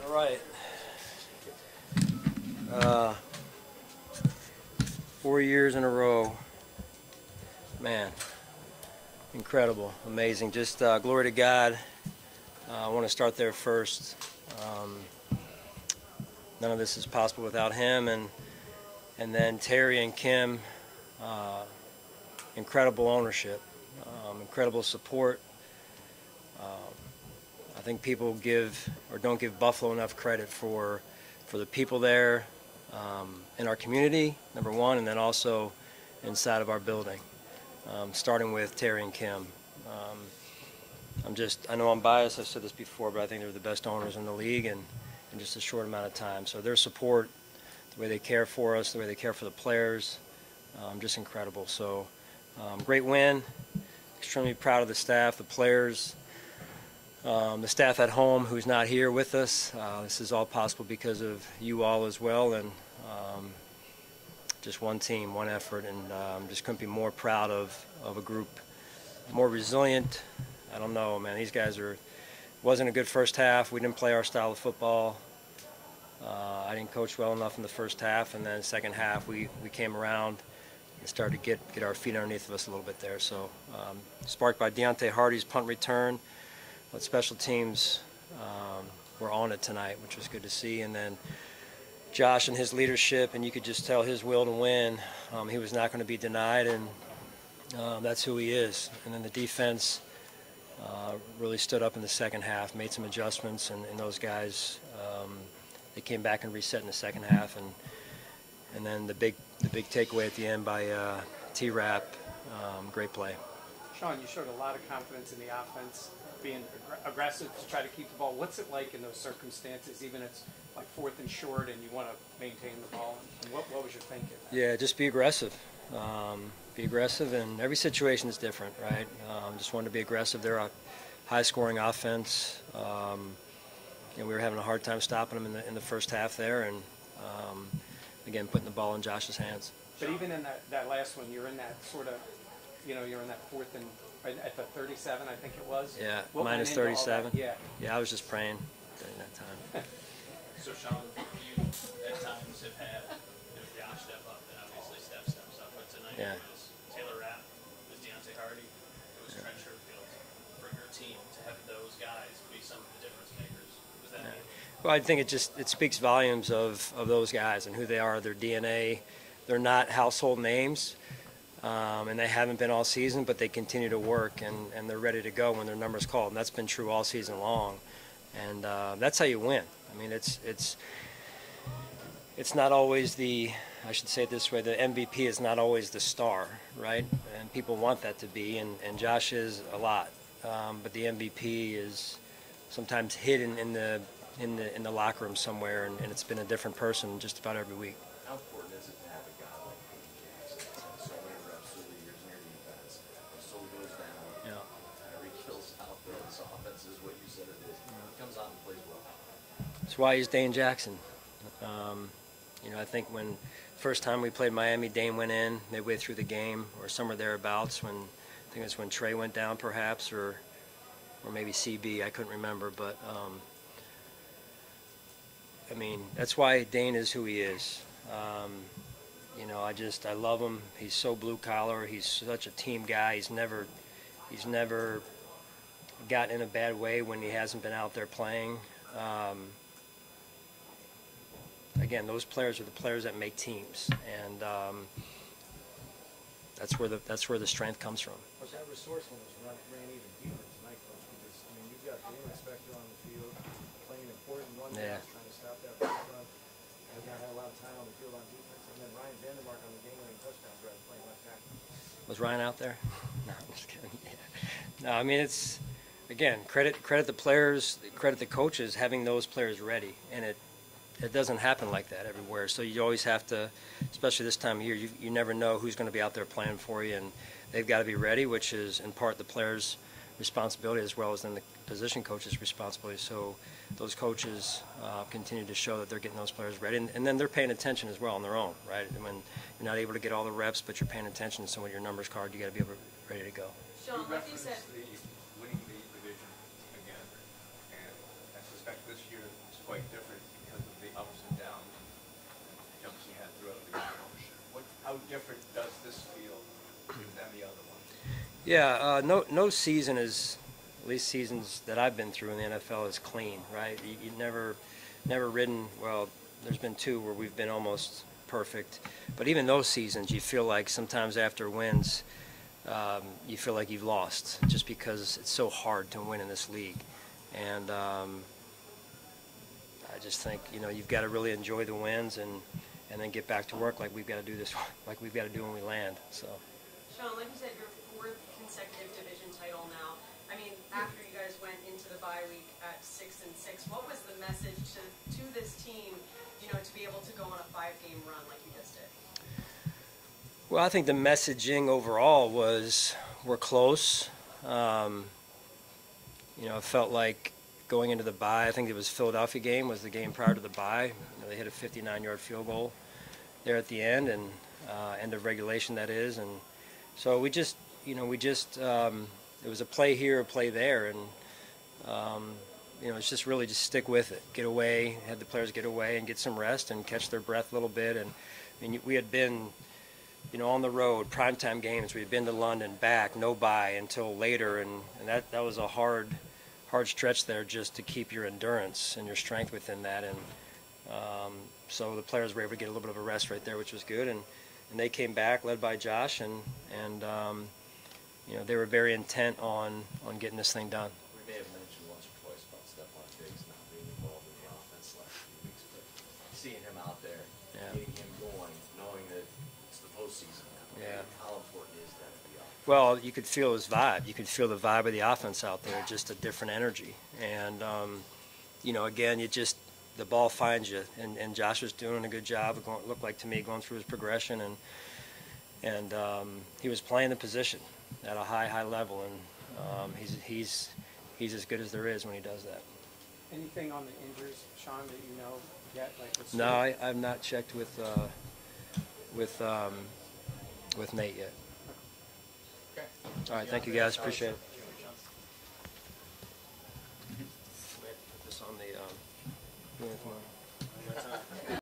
All right. 4 years in a row. Man, incredible, amazing. Just glory to God. I want to start there first. None of this is possible without him, and then Terry and Kim. Incredible ownership, incredible support. I think people give or don't give Buffalo enough credit for the people there in our community, number one, and then also inside of our building, starting with Terry and Kim. I know I'm biased, I've said this before, but I think they're the best owners in the league in just a short amount of time. So their support, the way they care for us, the way they care for the players, just incredible. So great win, extremely proud of the staff, the players, the staff at home who's not here with us. This is all possible because of you all as well, and just one team, one effort, and just couldn't be more proud of a group, more resilient. I don't know, man, these guys wasn't a good first half. We didn't play our style of football. I didn't coach well enough in the first half, and then the second half we came around and started to get our feet underneath of us a little bit there. So sparked by Deontay Hardy's punt return, but special teams were on it tonight, which was good to see. And then Josh and his leadership, and you could just tell his will to win. He was not going to be denied, and that's who he is. And then the defense really stood up in the second half, made some adjustments, and those guys, they came back and reset in the second half. And then the big takeaway at the end by T-Rap, great play. Sean, you showed a lot of confidence in the offense, being aggressive to try to keep the ball. What's it like in those circumstances, even if it's like 4th and short and you want to maintain the ball? And what was your thinking? Yeah, just be aggressive. Be aggressive, and every situation is different, right? Just wanted to be aggressive. They're a high-scoring offense. We were having a hard time stopping them in the first half there, and again, putting the ball in Josh's hands. But even in that last one, you're in that sort of, you're in that 4th and at the 37, I think it was. Yeah, what minus 37. Yeah. Yeah, I was just praying during that time. So Sean, you at times have had Josh step up, and obviously Steph steps up, but tonight it was Taylor Rapp, it was Deontay Hardy, it was Trent Sherfield. For your team to have those guys be some of the difference makers, was that mean? Well, I think it speaks volumes of those guys and who they are, their DNA. They're not household names, and they haven't been all season, but they continue to work, and they're ready to go when their number's called, and that's been true all season long. And that's how you win. I mean, it's not always I should say it this way, the MVP is not always the star, right? And people want that to be, and Josh is a lot. But the MVP is sometimes hidden in the locker room somewhere, and it's been a different person just about every week. How important is it to have a guy like Jackson that's had so many reps through the years in your defense, so goes down, every kill's out there, this offense is what you said it is. He comes out and plays well. That's why he's Dane Jackson. I think when first time we played Miami, Dane went in midway through the game, or somewhere thereabouts. I think it's when Trey went down, perhaps, or maybe CB. I couldn't remember, but I mean, that's why Dane is who he is. I love him. He's so blue collar. He's such a team guy. He's never gotten in a bad way when he hasn't been out there playing. Again, those players are the players that make teams, and that's where the strength comes from. But that resourcefulness ran even deeper tonight, Coach, because you've got the inspector on the field playing important run downs, trying to stop that first run. You've got to have a lot of time on the field on defense, and then Ryan Vandermark on the game-winning touchdowns rather than playing left tackle. Was Ryan out there? No, I'm just kidding. Yeah. No, I mean, it's again credit the players, credit the coaches having those players ready, and it doesn't happen like that everywhere. So you always have to, especially this time of year, you never know who's going to be out there playing for you, and they've got to be ready, which is in part the players' responsibility as well as then the position coaches' responsibility. So those coaches continue to show that they're getting those players ready, and then they're paying attention as well on their own, right? And when you're not able to get all the reps, but you're paying attention, so when your number's card, you got to be ready to go. Sean, like you said, winning the division again, and I suspect this year is quite different. Yeah, no season is, at least seasons that I've been through in the NFL, is clean, right? You never ridden, well, there's been 2 where we've been almost perfect, but even those seasons, you feel like sometimes after wins, you feel like you've lost, just because it's so hard to win in this league. And I just think, you've got to really enjoy the wins and then get back to work like we've got to do this, like we've got to do when we land. So. Sean, like you said, your 4th consecutive division title now. I mean, after you guys went into the bye week at 6-6, what was the message to this team, to be able to go on a 5-game run like you just did? Well, I think the messaging overall was we're close. It felt like going into the bye, I think it was Philadelphia game was the game prior to the bye. They hit a 59-yard field goal there at the end, and end of regulation, that is. And so we just, it was a play here, a play there, and it's just really just stick with it, get away, had the players get away and get some rest and catch their breath a little bit. And I mean, we had been, on the road, primetime games. We had been to London, back, no bye until later, and that was a hard stretch there, just to keep your endurance and your strength within that. And so the players were able to get a little bit of a rest right there, which was good. And they came back, led by Josh, and they were very intent on getting this thing done. We may have mentioned once or twice about Stephon Diggs not being involved in the offense last few weeks, but seeing him out there, getting him going, knowing that it's the postseason now, how important is that to the offense? Well, you could feel his vibe. You could feel the vibe of the offense out there, just a different energy. And, again, the ball finds you. And Josh was doing a good job, it looked like to me, going through his progression. And he was playing the position at a high level. And he's as good as there is when he does that. Anything on the injuries, Sean, that you know yet? No, I've not checked with Nate yet. Okay. All right, thank you guys, appreciate it. We have to put this on the